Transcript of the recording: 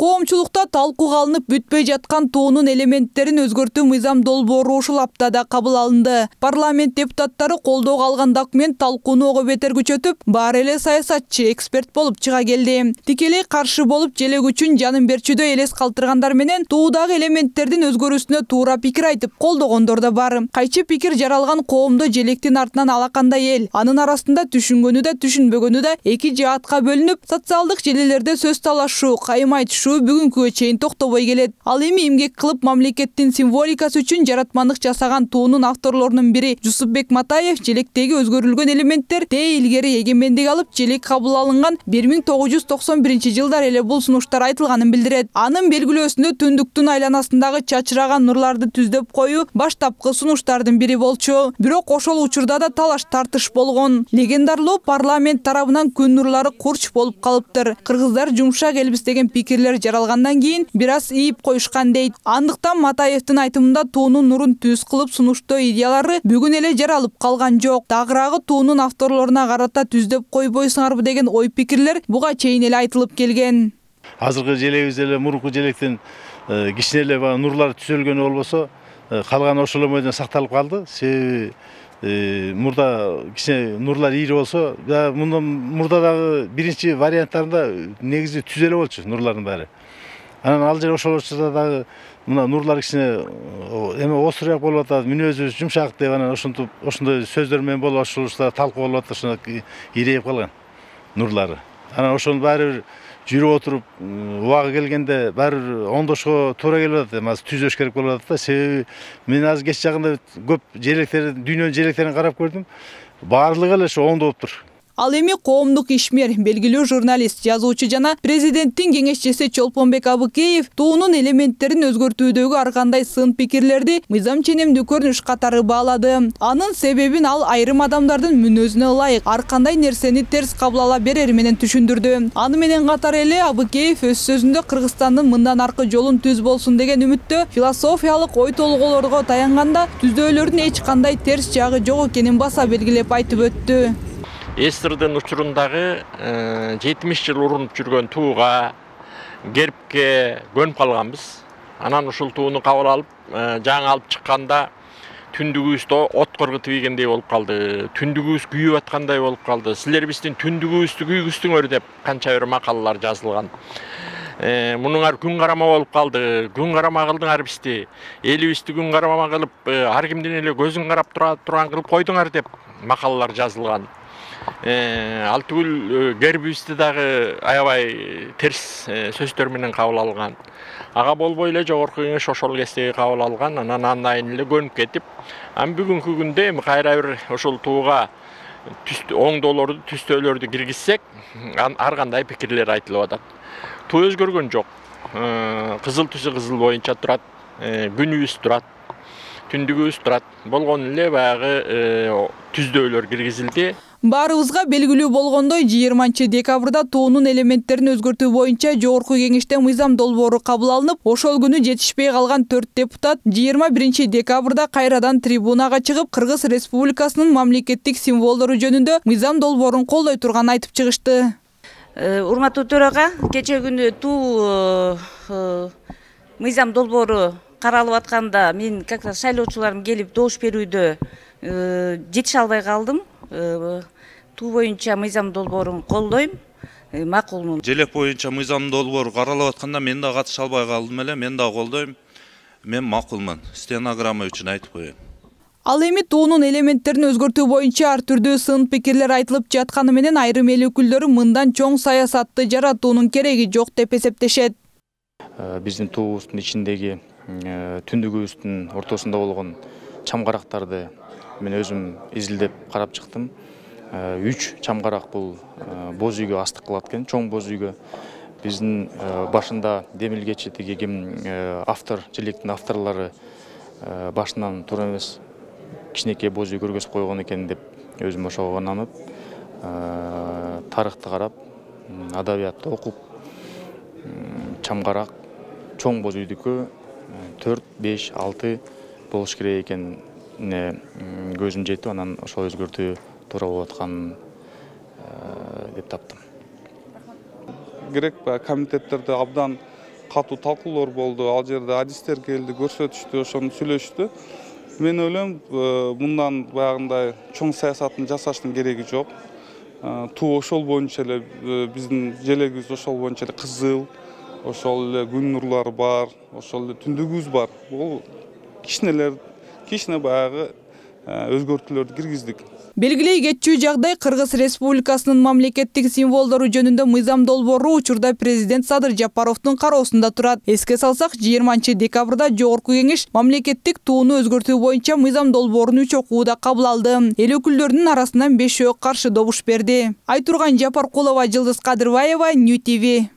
Коомчулукта талкууга алынып бүтпөй жаткан тоонун элементтерин өзгөртүү мыйзам долбоору ушул аптада кабыл алынды. Парламент депутаттары колдоого алган документ талкууну ого бетер күчөтүп, баары эле саясатчы, эксперт болуп чыга келди. Тикелей каршы болуп желек үчүн жанын берчүдө элес калтыргандар менен тоодагы элементтердин өзгөрүүсүнө туура пикир айтып колдогондор да бар. Кайчы пикир жаралган коомдо желектин артынан алакандай эл. Анын арасында түшүнгөнү да, түшүнбөгөнү да эки жаатка бөлүнүп, социалдык желилерде сөз талашуу, кайым айтышуу бүгүнкүгө чейин токтобой келет. Ал эми эмгек кылып мамлекеттин символикасы үчүн жаратмандык жасаган туунун авторлорунун бири Жусупбек Матаев желектеги өзгөрүлгөн элементтер илгери эгемендик алып желек кабыл алынган 1991-жылдар эле бул сунуштар айтылганын билдирет. Анын белгилөөсүндө түндүктүн айланасындагы чачыраган нурларды түздөп коюу баштапкы сунуштардын бири болчу. Бирок ошол учурда да талаш тартыш болгон. Легендарлуу парламент тарабынан күн нурлары курч болуп калыптыр. Кыргыздар жумшак элбиз деген пикирлер жаралгандан кийин бир аз ийип коюшкан дейт. Андыктан Матаевдин айтымында туунун нурун түз кылып сунуштоо идеялары бүгүн эле жаралып калган жок. Дагыраагы туунун авторлоруна карата түздөп койбойсуңарбы деген ой пикирлер буга чейин эле айтылып келген. Азыркы желегибиз эле мурунку желектен кичине эле нурлар түзөлгөнү болбосо, калган ошол бойдон сакталып калды. Себеби мурда кичине нурлар ийри болсо, мурда дагы биринчи варианттарында негизи түз эле болчу нурлардын баары. Анан ал жер ошол учурда дагы мына нурлар кичине эме осураак болуп атат, мүнөзүбүз жумшак деп анан ошондой сөздөр менен болуп ошол учурда талкуу болуп атат, ошондо ирейип калган нурлары. Анан ошону баары бир жүрүп отуруп, убагы келгенде баары бир оңдошко туура келип атат, эми азыр түзөш керек болуп атат да. Себеби мен азыр кеч жагында көп желектерди, дүйнөнүн желектерин карап көрдүм. Баардыгы эле ошо оңдоптур. Ал эми коомдук ишмер, белгилүү журналист, жазуучу жана президенттин кеңешчиси Чолпонбек Абыкеев туунун элементтерин өзгөртүүдөгү ар кандай сын пикирлерди мыйзам ченемдүү көрүнүш катары баалады. Анын себебин ал айрым адамдардын мүнөзүнө ылайык ар кандай нерсени терс кабыл ала берери менен түшүндүрдү. Аны менен катар эле Абыкеев өз сөзүндө Кыргызстандын мындан аркы жолун түз болсун деген үмүттө философиялык ой толгоолорго таянганда түздөөлөрдүн эч кандай терс жагы жок экенин баса белгилеп айтып өттү. СССРдин учурундагы 70 жыл урунуп жүргөн тууга, гербке көнүп калганбыз. Анан ушул тууну кабыл алып, жаңы алып чыкканда түндүгүбүздө от коргутуп ийгендей болуп калды. Түндүгүбүз күйүп аткандай болуп калды. Силер биздин түндүгүбүздү күйгүзтүңөр деп канча бир макалалар жазылган. Мунуңар күн карама болуп калды. Күн карама кылдыңар бизди. Элибизди күн карама кылып, ар кимдин эле көзүн карап турган кылып койдуңар деп макалалар жазылган. Ал түгүл гербибизди дагы аябай терс сөздөр менен кабыл алган. Ага болбой эле жогорку кеңеш ошол кездеги кабыл алган, анан андайын эле көнүп кетип, бүгүнкү күндө эми кайра бир ошол тууга оңдоолорду, түстөөлөрдү киргизсек, ар кандай пикирлер айтылып атат. Туу өзгөргөн жок. Кызыл түсү кызыл боюнча турат, күнүбүз турат, түндүгүбүз турат. Болгон эле баягы түздөөлөр киргизилди. Баарыбызга белгилүү болгондой 20-декабрда туунун элементтерин өзгөртүү боюнча жогорку кеңеште мыйзам долбоору кабыл алынып, ошол күнү жетишпей калган 4 депутат 21-декабрда кайрадан трибунага чыгып, Кыргыз Республикасынын мамлекеттик символдору жөнүндө мыйзам долбоорун колдой турганын айтып чыгышты. Урматтуу төрага, кече күнү туу мыйзам долбоору каралып атканда мен как раз шайлоочуларым келип добуш берүүдө жетише албай калдым. Туу боюнча мыйзам долбоорун колдойм, макулмун. Желек боюнча мыйзам долбоору каралып атканда мен да катыша албай калдым эле, мен да колдойм. Мен макулмун. Стенограмма үчүн айтып коеюн. Ал эми туунун элементтерин өзгөртүү боюнча ар түрдүү сын пикирлер айтылып жатканы менен айрым эл өкүлдөрү мындан чоң саясатты жаратуунун кереги жок деп эсептешет. Биздин туубуздун ичиндеги түндүгүбүздүн ортосунда болгон чамгарактарды мен өзүм изилдеп карап чыктым. 3 чамгарак бул боз үйгө астык кылат экен, чоң боз үйгө. Биздин башында демилгечи тиги ким автор, желектин авторлору башынан туура эмес кичинекей боз үй көргөзүп койгон экен деп өзүм ошого ынанып, тарыхты карап, адабиятты окуп, чамгарак чоң боз үйдүкү 4, 5, 6 болуш керек экен көзүм жетип, анан ошол өзгөртүү туура болуп атканын деп таптым. Керек комитеттерде абдан катуу талкуулар болду. Ал жерде адистер келди, көрсөтүштү, ошону сүйлөштү. Мен ойлойм, мындан баягындай чоң саясатын жасаштын кереги жок. Туу ошол боюнча эле биздин желегибиз ошол боюнча эле кызыл, ошол эле күн нурлары бар, ошол эле түндүгүбүз бар. Бул кичине баягы өзгөртүүлөрдү киргиздик. Белгилей кетчү жагдай Кыргыз Республикасынын мамлекеттик символдору жөнүндө мыйзам долбоору учурда президент Садыр Жапаровдун кароосунда турат. Эске салсак, 20 декабрда Жогорку Кеңеш мамлекеттик тууну өзгөртүү боюнча мыйзам долбоорун 3 окууда кабыл алды. Эл өкүлдөрүнүн арасынан 5 каршы добуш берди. Айтурган Жапаркулова, Жылдыз Кадырбаева, Нью ТВ.